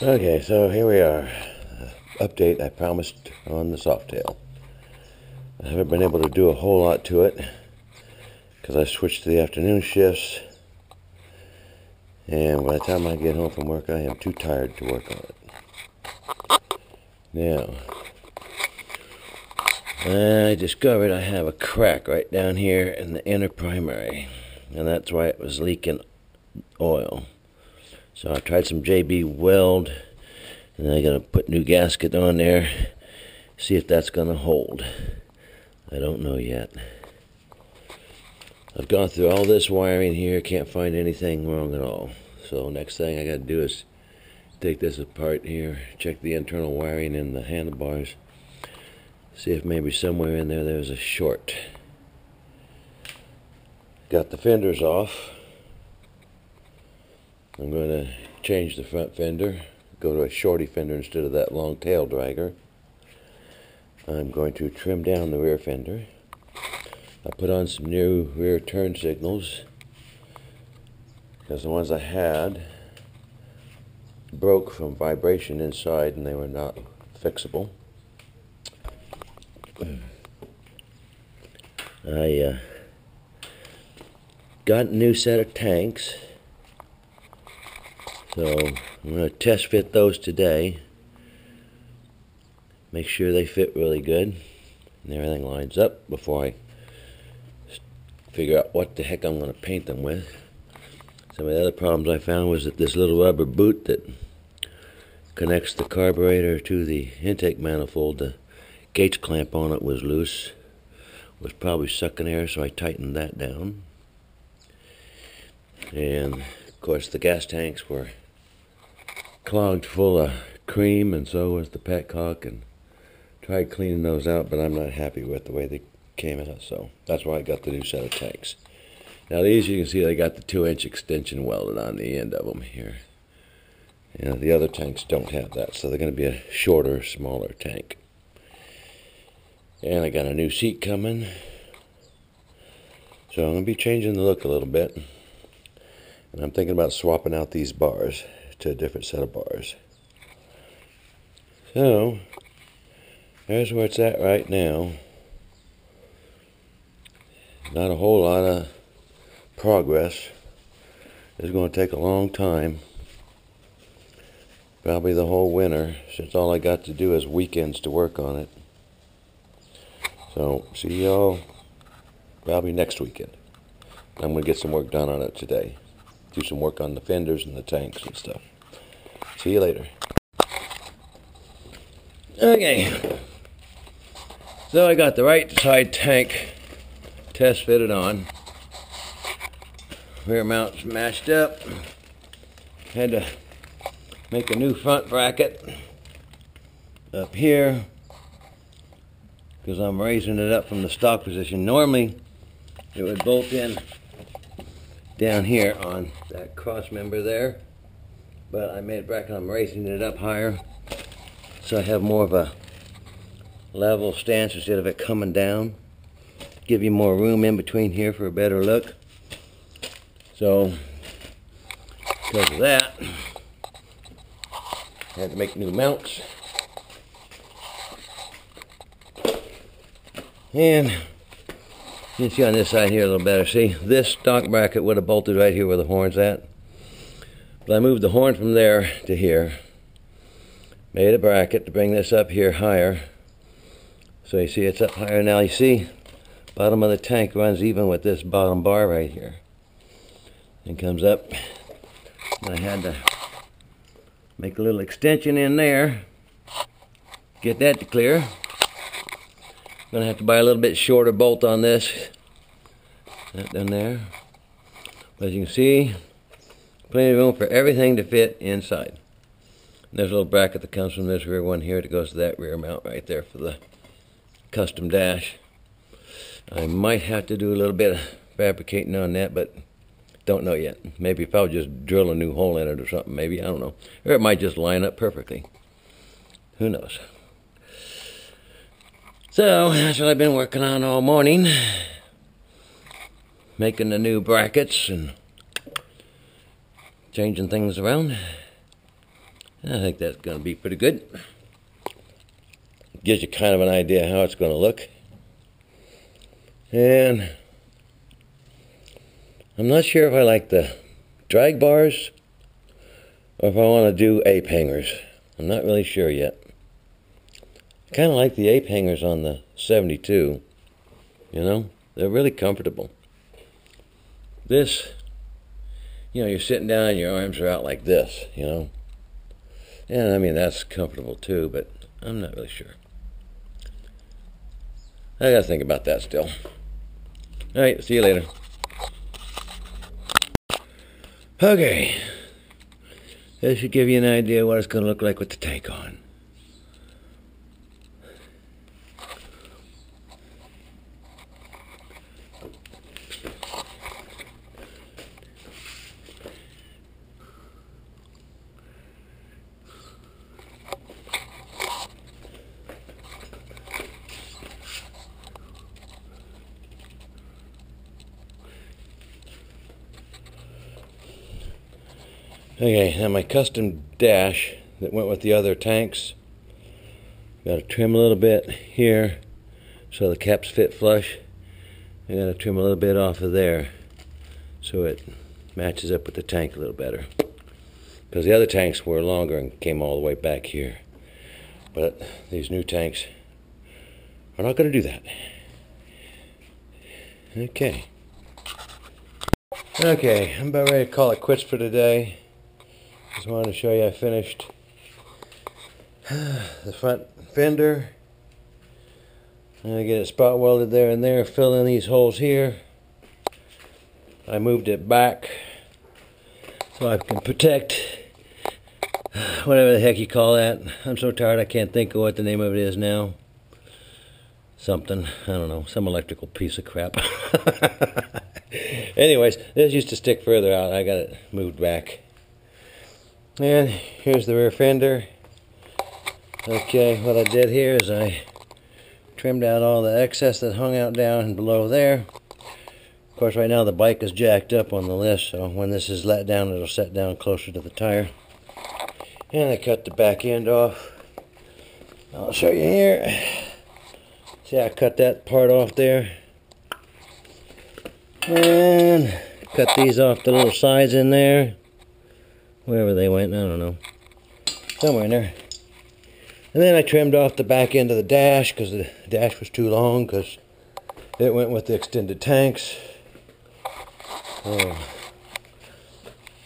Okay, so here we are. Update I promised on the Softail. I haven't been able to do a whole lot to it because I switched to the afternoon shifts, and by the time I get home from work I am too tired to work on it. Now, I discovered I have a crack right down here in the inner primary, and that's why it was leaking oil. So I tried some JB weld, and I gotta put new gasket on there, see if that's gonna hold. I don't know yet. I've gone through all this wiring here, can't find anything wrong at all. So next thing I gotta do is take this apart here, check the internal wiring in the handlebars, see if maybe somewhere in there's a short. Got the fenders off. I'm going to change the front fender, go to a shorty fender instead of that long tail dragger. I'm going to trim down the rear fender. I put on some new rear turn signals because the ones I had broke from vibration inside and they were not fixable. I got a new set of tanks. So I'm going to test fit those today, make sure they fit really good and everything lines up before I figure out what the heck I'm going to paint them with. Some of the other problems I found was that this little rubber boot that connects the carburetor to the intake manifold, the gauge clamp on it was loose, was probably sucking air, so I tightened that down. And of course the gas tanks were clogged full of cream, and so was the petcock, and tried cleaning those out, but I'm not happy with the way they came out, so that's why I got the new set of tanks. Now these, you can see they got the 2-inch extension welded on the end of them here. And the other tanks don't have that, so they're going to be a shorter, smaller tank. And I got a new seat coming, so I'm going to be changing the look a little bit. And I'm thinking about swapping out these bars to a different set of bars. So there's where it's at right now. Not a whole lot of progress. It's going to take a long time, probably the whole winter, since all I got to do is weekends to work on it. So see y'all probably next weekend. I'm going to get some work done on it today. Do some work on the fenders and the tanks and stuff. See you later. Okay. So I got the right side tank test fitted on. Rear mounts matched up. Had to make a new front bracket up here because I'm raising it up from the stock position. Normally it would bolt in down here on that cross member there, but I made a bracket. I'm raising it up higher so I have more of a level stance instead of it coming down. Give you more room in between here for a better look. So because of that, I had to make new mounts. And you can see on this side here a little better. See, this stock bracket would have bolted right here where the horn's at. But I moved the horn from there to here. Made a bracket to bring this up here higher. So you see it's up higher now. You see, bottom of the tank runs even with this bottom bar right here. And comes up. And I had to make a little extension in there. Get that to clear. Gonna have to buy a little bit shorter bolt on this. That down there. But as you can see, plenty of room for everything to fit inside. And there's a little bracket that comes from this rear one here that goes to that rear mount right there for the custom dash. I might have to do a little bit of fabricating on that, but don't know yet. Maybe if I'll just drill a new hole in it or something, maybe, I don't know. Or it might just line up perfectly. Who knows? So that's what I've been working on all morning. Making the new brackets and changing things around. I think that's going to be pretty good. Gives you kind of an idea how it's going to look. And I'm not sure if I like the drag bars or if I want to do ape hangers. I'm not really sure yet. I kind of like the ape hangers on the 72. You know, they're really comfortable. This, you know, you're sitting down and your arms are out like this, you know. And I mean, that's comfortable too, but I'm not really sure. I gotta think about that still. Alright, see you later. Okay. This should give you an idea what it's gonna look like with the tank on. Okay, now my custom dash that went with the other tanks, got to trim a little bit here so the caps fit flush. I got to trim a little bit off of there so it matches up with the tank a little better, because the other tanks were longer and came all the way back here, but these new tanks are not going to do that. Okay, I'm about ready to call it quits for today. Just wanted to show you I finished the front fender. I'm going to get it spot welded there and there, fill in these holes here. I moved it back so I can protect whatever the heck you call that. I'm so tired I can't think of what the name of it is now. Something, I don't know, some electrical piece of crap. Anyways, this used to stick further out. I got it moved back. And here's the rear fender. Okay, what I did here is I trimmed out all the excess that hung out down below there. Of course, right now the bike is jacked up on the lift, so when this is let down, it'll set down closer to the tire. And I cut the back end off. I'll show you here. See, I cut that part off there. And cut these off the little sides in there. Wherever they went, I don't know. Somewhere in there. And then I trimmed off the back end of the dash because the dash was too long, because it went with the extended tanks.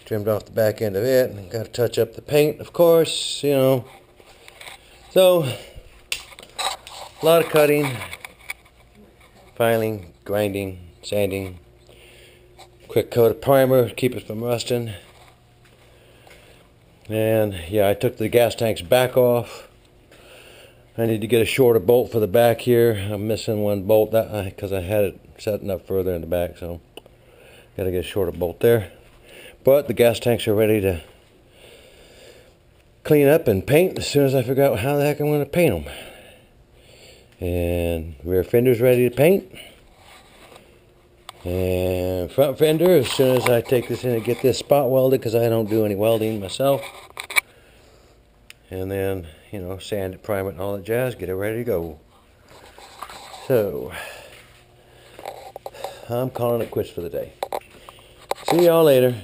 Trimmed off the back end of it, and got to touch up the paint, of course, you know. So, a lot of cutting, filing, grinding, sanding, quick coat of primer to keep it from rusting. And yeah, I took the gas tanks back off. I need to get a shorter bolt for the back here. I'm missing one bolt because I had it setting up further in the back, so got to get a shorter bolt there. But the gas tanks are ready to clean up and paint as soon as I figure out how the heck I'm going to paint them. And rear fender's ready to paint. And front fender, as soon as I take this in and get this spot welded, because I don't do any welding myself. And then, you know, sand it, prime it, and all that jazz, get it ready to go. So, I'm calling it quits for the day. See y'all later.